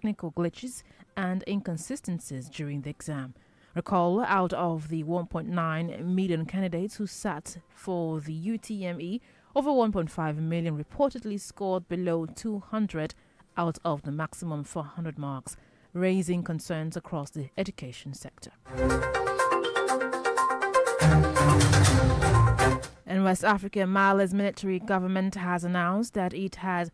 technical glitches and inconsistencies during the exam. Recall, out of the 1.9 million candidates who sat for the UTME, over 1.5 million reportedly scored below 200 out of the maximum 400 marks, raising concerns across the education sector. In West Africa, Mali's military government has announced that it has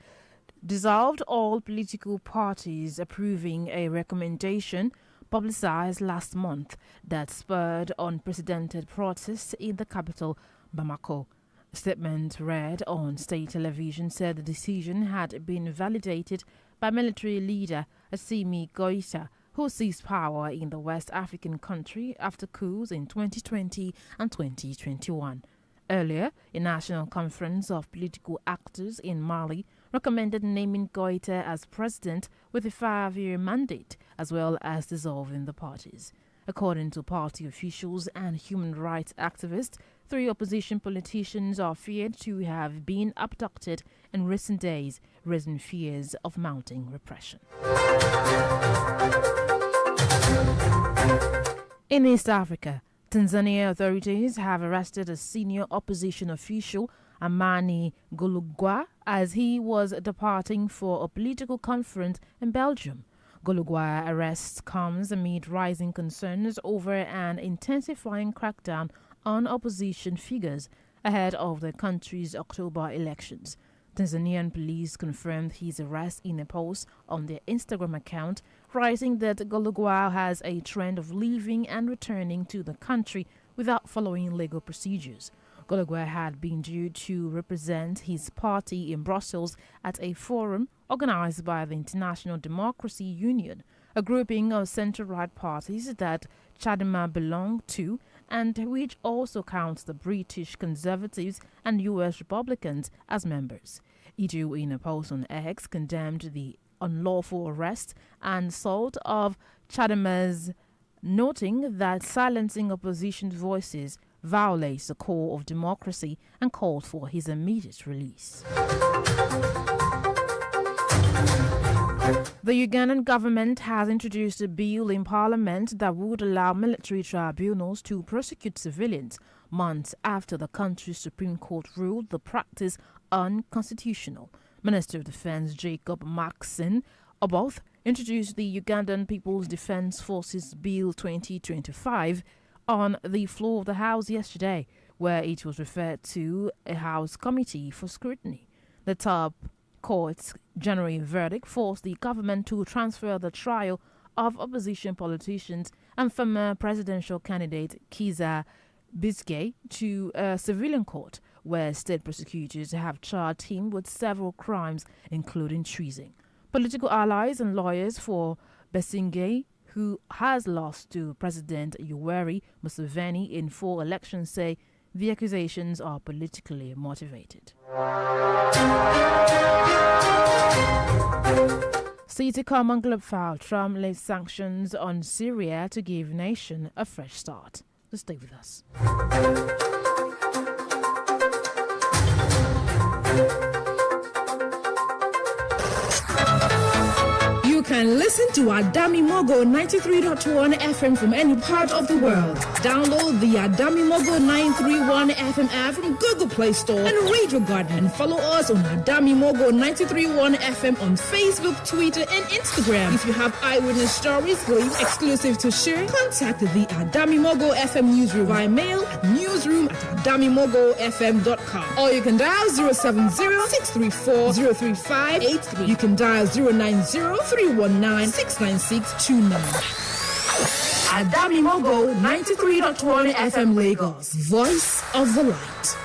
dissolved all political parties, approving a recommendation publicized last month that spurred unprecedented protests in the capital, Bamako. A statement read on state television said the decision had been validated by military leader Assimi Goïta, who seized power in the West African country after coups in 2020 and 2021. Earlier, a national conference of political actors in Mali recommended naming Goïta as president with a 5-year mandate, as well as dissolving the parties. According to party officials and human rights activists, 3 opposition politicians are feared to have been abducted in recent days, raising fears of mounting repression. In East Africa, Tanzania authorities have arrested a senior opposition official, Amani Golugwa, as he was departing for a political conference in Belgium. Golugwa's arrest comes amid rising concerns over an intensifying crackdown on opposition figures ahead of the country's October elections. Tanzanian police confirmed his arrest in a post on their Instagram account, writing that Golugwa has a trend of leaving and returning to the country without following legal procedures. Golugwa had been due to represent his party in Brussels at a forum organized by the International Democracy Union, a grouping of centre-right parties that Chadema belonged to and which also counts the British Conservatives and US Republicans as members. Idu, in a post on X, condemned the unlawful arrest and assault of Chadema's, noting that silencing opposition voices violates the core of democracy and called for his immediate release. The Ugandan government has introduced a bill in parliament that would allow military tribunals to prosecute civilians months after the country's Supreme Court ruled the practice unconstitutional. Minister of Defense Jacob Maxson Oboth introduced the Ugandan People's Defense Forces Bill 2025 on the floor of the House yesterday, where it was referred to a House committee for scrutiny. The top court's January verdict forced the government to transfer the trial of opposition politicians and former presidential candidate Kizza Besigye to a civilian court, where state prosecutors have charged him with several crimes, including treason. Political allies and lawyers for Besigye, who has lost to President Yoweri Museveni in 4 elections, say the accusations are politically motivated. City Common Club filed Trump-led sanctions on Syria to give nation a fresh start. So stay with us. You can listen to Adami Mogo 93.1 FM from any part of the world. Download the Adami Mogo 931 FM app from Google Play Store and Radio Garden, and follow us on Adami Mogo 93.1 FM on Facebook, Twitter, and Instagram. If you have eyewitness stories or exclusive to share, contact the Adami Mogo FM newsroom via mail at newsroom@adamimogofm.com, or you can dial 070-634-03583. You can dial 090-319-69629. Adami Mogo 93.1 FM Lagos, voice of the light.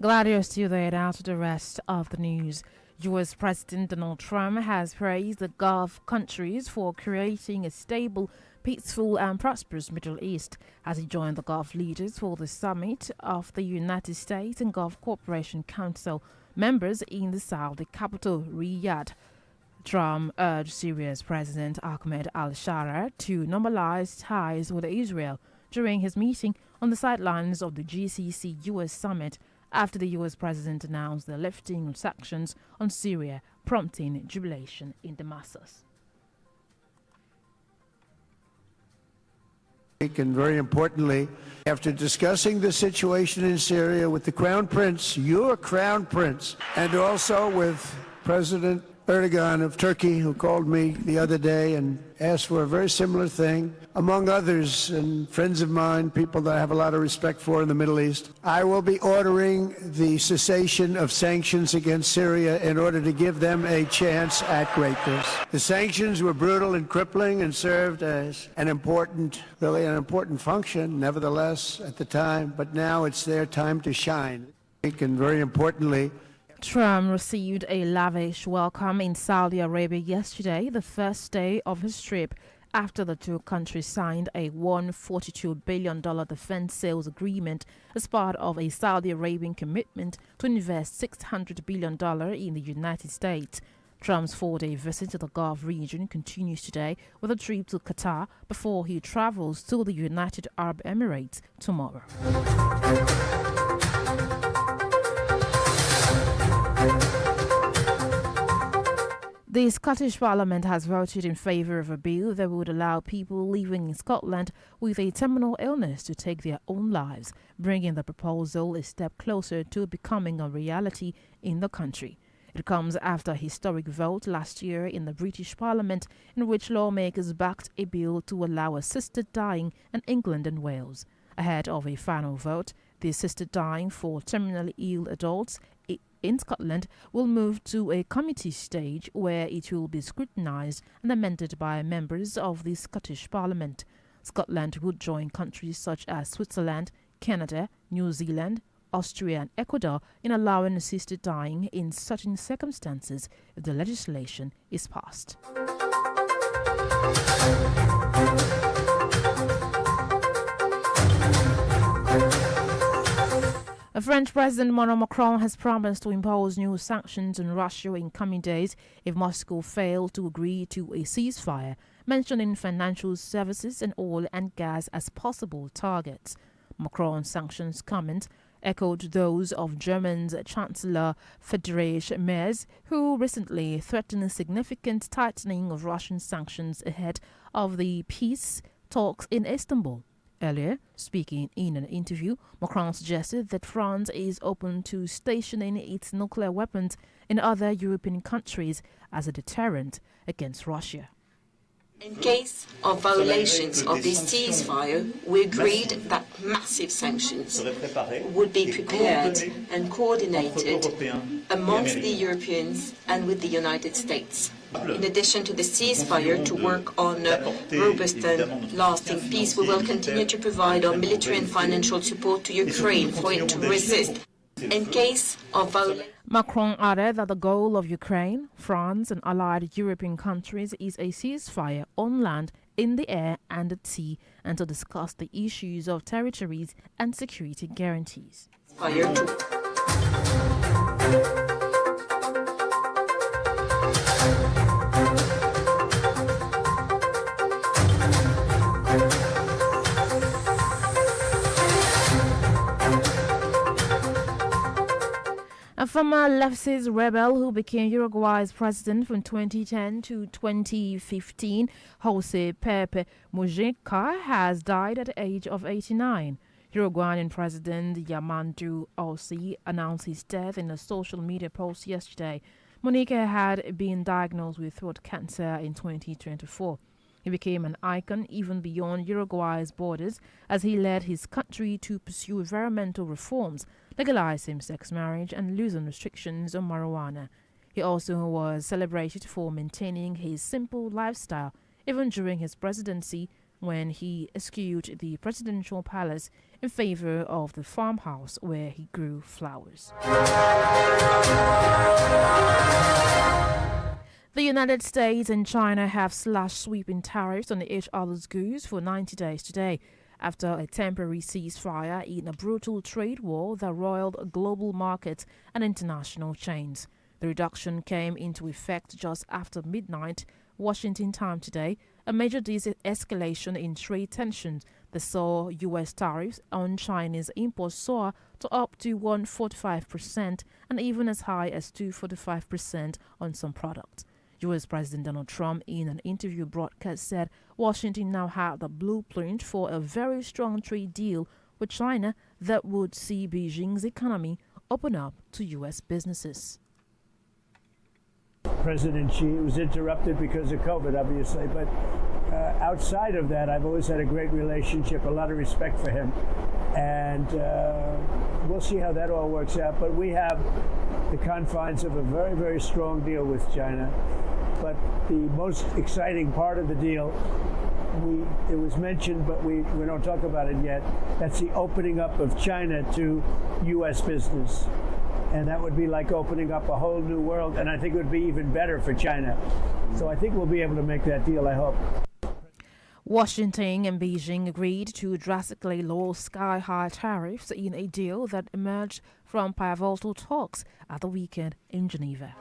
Glad you're still there now to the rest of the news. U.S. President Donald Trump has praised the Gulf countries for creating a stable, peaceful and prosperous Middle East as he joined the Gulf leaders for the summit of the United States and Gulf Cooperation Council members in the Saudi capital, Riyadh. Trump urged Syria's President Ahmed al-Shara to normalize ties with Israel during his meeting on the sidelines of the GCC U.S. summit after the U.S. president announced the lifting of sanctions on Syria, prompting jubilation in the masses. And very importantly, after discussing the situation in Syria with the Crown Prince, your Crown Prince, and also with President Erdogan of Turkey, who called me the other day and asked for a very similar thing, among others, and friends of mine, people that I have a lot of respect for in the Middle East, I will be ordering the cessation of sanctions against Syria in order to give them a chance at greatness. The sanctions were brutal and crippling and served as an important function, nevertheless, at the time, but now it's their time to shine. And very importantly, Trump received a lavish welcome in Saudi Arabia yesterday, the first day of his trip after the two countries signed a $142 billion defense sales agreement as part of a Saudi Arabian commitment to invest $600 billion in the United States. Trump's four-day visit to the Gulf region continues today with a trip to Qatar before he travels to the United Arab Emirates tomorrow. The Scottish Parliament has voted in favour of a bill that would allow people living in Scotland with a terminal illness to take their own lives, bringing the proposal a step closer to becoming a reality in the country. It comes after a historic vote last year in the British Parliament in which lawmakers backed a bill to allow assisted dying in England and Wales. Ahead of a final vote, the assisted dying for terminally ill adults in Scotland will move to a committee stage where it will be scrutinised and amended by members of the Scottish Parliament. Scotland would join countries such as Switzerland, Canada, New Zealand, Austria and Ecuador in allowing assisted dying in certain circumstances if the legislation is passed. French President Emmanuel Macron has promised to impose new sanctions on Russia in coming days if Moscow fails to agree to a ceasefire, mentioning financial services and oil and gas as possible targets. Macron's sanctions comments echoed those of German's Chancellor Friedrich Merz, who recently threatened a significant tightening of Russian sanctions ahead of the peace talks in Istanbul. Earlier, speaking in an interview, Macron suggested that France is open to stationing its nuclear weapons in other European countries as a deterrent against Russia. In case of violations of this ceasefire, we agreed that massive sanctions would be prepared and coordinated amongst the Europeans and with the United States. In addition to the ceasefire, to work on robust and lasting peace, we will continue to provide our military and financial support to Ukraine for it to resist. In case of violation, Macron added that the goal of Ukraine, France and allied European countries is a ceasefire on land, in the air and at sea, and to discuss the issues of territories and security guarantees. A former leftist rebel who became Uruguay's president from 2010 to 2015, Jose Pepe Mujica, has died at the age of 89. Uruguayan President Yamandu Ossi announced his death in a social media post yesterday. Mujica had been diagnosed with throat cancer in 2024. He became an icon even beyond Uruguay's borders as he led his country to pursue environmental reforms, legalize same-sex marriage and loosen restrictions on marijuana. He also was celebrated for maintaining his simple lifestyle even during his presidency when he eschewed the presidential palace in favor of the farmhouse where he grew flowers. The United States and China have slashed sweeping tariffs on each other's goods for 90 days today, after a temporary ceasefire in a brutal trade war that roiled global markets and international chains. The reduction came into effect just after midnight Washington time today, a major de-escalation in trade tensions They saw U.S. tariffs on Chinese imports soar to up to 145% and even as high as 245% on some products. U.S. President Donald Trump, in an interview broadcast, said Washington now had the blueprint for a very strong trade deal with China that would see Beijing's economy open up to U.S. businesses. President Xi was interrupted because of COVID, obviously, but outside of that, I've always had a great relationship, a lot of respect for him, and we'll see how that all works out. But we have the confines of a very, very strong deal with China. But the most exciting part of the deal, it was mentioned, but we don't talk about it yet. That's the opening up of China to U.S. business. And that would be like opening up a whole new world, and I think it would be even better for China. So I think we'll be able to make that deal, I hope. Washington and Beijing agreed to drastically lower sky-high tariffs in a deal that emerged from pivotal talks at the weekend in Geneva.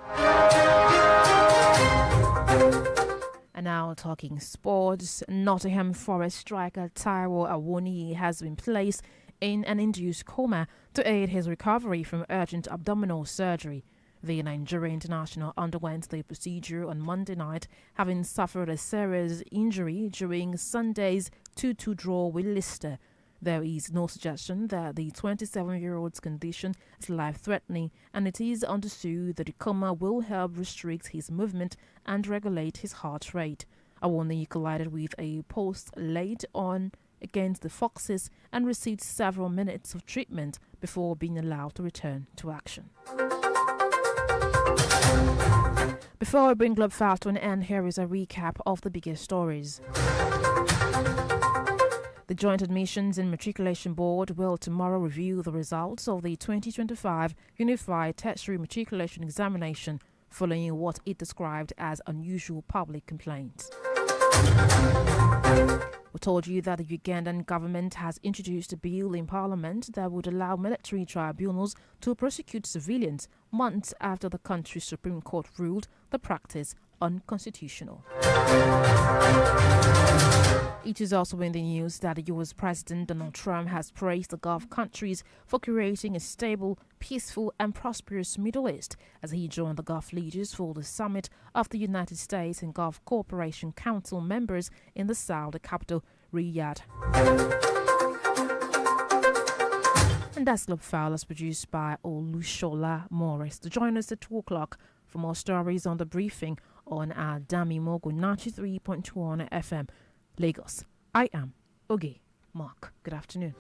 And now talking sports, Nottingham Forest striker Taiwo Awoniyi has been placed in an induced coma to aid his recovery from urgent abdominal surgery. The Nigerian international underwent the procedure on Monday night, having suffered a serious injury during Sunday's 2-2 draw with Leicester. There is no suggestion that the 27-year-old's condition is life-threatening, and it is understood that the coma will help restrict his movement and regulate his heart rate. Awoniyi collided with a post late on against the Foxes and received several minutes of treatment before being allowed to return to action. Before I bring Globe Fast to an end, here is a recap of the biggest stories. The Joint Admissions and Matriculation Board will tomorrow review the results of the 2025 Unified Tertiary Matriculation Examination following what it described as unusual public complaints. We told you that the Ugandan government has introduced a bill in parliament that would allow military tribunals to prosecute civilians months after the country's Supreme Court ruled the practice unconstitutional. It is also in the news that the U.S. President Donald Trump has praised the Gulf countries for creating a stable, peaceful and prosperous Middle East as he joined the Gulf leaders for the summit of the United States and Gulf Cooperation Council members in the Saudi capital, Riyadh. And that's Globe Fowlers produced by Olushola Morris. To join us at 2 o'clock for more stories on the briefing on our Dami Mogo 93.1 FM. Lagos. I am Ogboi Mark. Good afternoon.